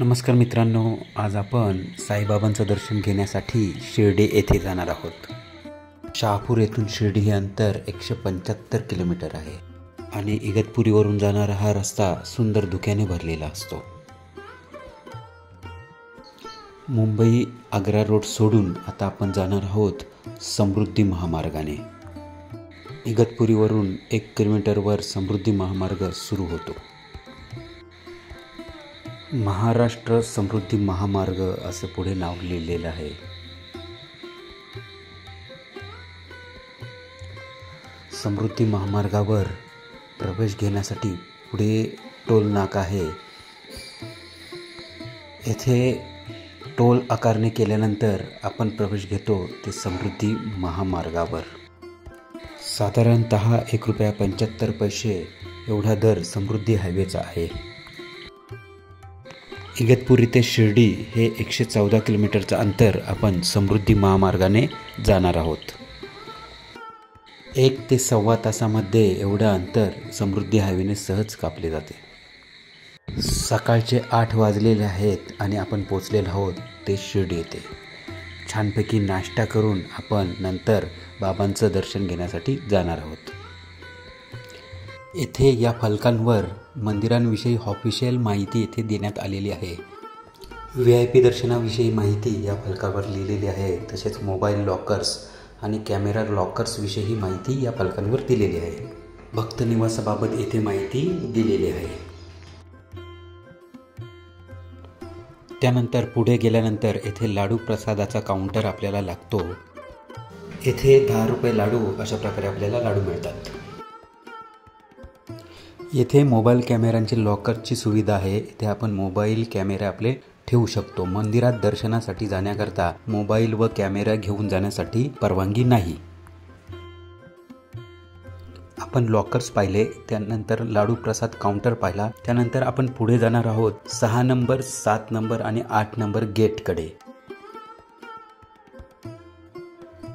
नमस्कार मित्रांनो, आज आपण साईबाबांचं दर्शन घेण्यासाठी शिर्डी येथे जाणार आहोत. शहापूर येथून शिर्डी हे अंतर 175 किलोमीटर आहे आणि इगतपुरीवरून जाणारा हा रस्ता सुंदर धुक्याने भरलेला असतो. मुंबई आग्रा रोड सोडून आता आपण जाणार आहोत समृद्धी महामार्गाने. इगतपुरीवरून 1 किलोमीटरवर समृद्धी महामार्ग सुरू होतो. महाराष्ट्र समृद्धी महामार्ग असं पुढे नाव लिहिलेलं आहे. समृद्धी महामार्गावर प्रवेश घेण्यासाठी पुढे टोल नाका आहे. येथे टोल आकारणी केल्यानंतर आपण प्रवेश घेतो ते समृद्धी महामार्गावर. साधारणतः ₹1.75 एवढा दर समृद्धी हायवेचा आहे. इगतपुरी ते शिर्डी हे 114 किलोमीटरचं अंतर आपण समृद्धी महामार्गाने जाणार आहोत. 1 ते सव्वा तासामध्ये एवढं अंतर समृद्धी हायवेने सहज कापले जाते. सकाळचे 8 वाजलेले आहेत आणि आपण पोचलेलो आहोत ते शिर्डी येथे. छानपैकी नाश्ता करून आपण नंतर बाबांचं दर्शन घेण्यासाठी जाणार आहोत. येथे या फलकांवर मंदिरांविषयी ऑफिशियल माहिती येथे देण्यात आलेली आहे. VIP दर्शनाविषयी माहिती या फलकावर लिहिलेली आहे. तसेच मोबाईल लॉकर्स आणि कॅमेरा लॉकर्सविषयी माहिती या फलकांवर दिलेली आहे. भक्त निवासाबाबत येथे माहिती दिलेली आहे. त्यानंतर पुढे गेल्यानंतर येथे लाडू प्रसादाचा काउंटर आपल्याला लागतो. येथे ₹10 लाडू अशा प्रकारे आपल्याला लाडू मिळतात. येथे मोबाईल कॅमेऱ्यांची लॉकरची सुविधा आहे. इथे आपण मोबाईल कॅमेरे आपले ठेवू शकतो. मंदिरात दर्शनासाठी जाण्याकरता मोबाईल व कॅमेरा घेऊन जाण्यासाठी परवानगी नाही. आपण लॉकर्स पाहिले, त्यानंतर लाडू प्रसाद काउंटर पाहिला. त्यानंतर आपण पुढे जाणार आहोत 6 नंबर, 7 नंबर आणि 8 नंबर गेटकडे.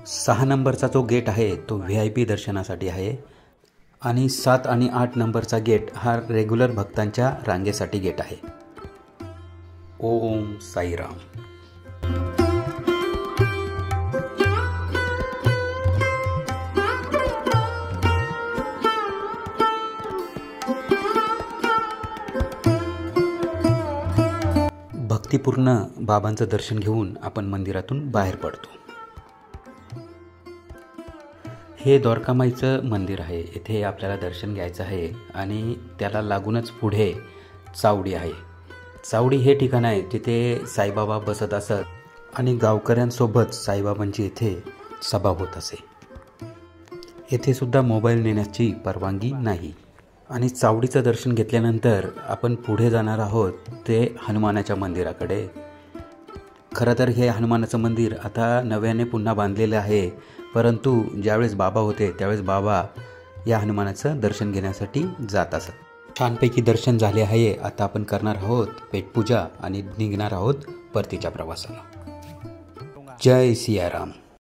6 नंबरचा जो गेट आहे तो VIP दर्शनासाठी आहे आणि 7 आणि 8 नंबरचा गेट हा रेग्युलर भक्तांच्या रांगेसाठी गेट आहे. ओम साईराम. भक्तिपूर्ण बाबांचं दर्शन घेऊन आपण मंदिरातून बाहेर पडतो. हे द्वारकामाईचं मंदिर आहे. येथे आपल्याला दर्शन घ्यायचं आहे आणि त्याला लागूनच पुढे चावडी आहे. चावडी हे ठिकाण आहे तिथे साईबाबा बसत असत आणि गावकऱ्यांसोबत साईबाबांची येथे सभा होत असे. येथे सुद्धा मोबाईल नेण्याची परवानगी नाही. आणि चावडीचं दर्शन घेतल्यानंतर आपण पुढे जाणार आहोत ते हनुमानाच्या मंदिराकडे. खरं तर हे हनुमानाचं मंदिर आता नव्याने पुन्हा बांधलेलं आहे, परंतु ज्यावेळेस बाबा होते त्यावेळेस बाबा या हनुमानाचं दर्शन घेण्यासाठी जात असत. छानपैकी दर्शन झाले आहे. आता आपण करणार आहोत पेटपूजा आणि निघणार आहोत परतीच्या प्रवासाला. जय सियाराम.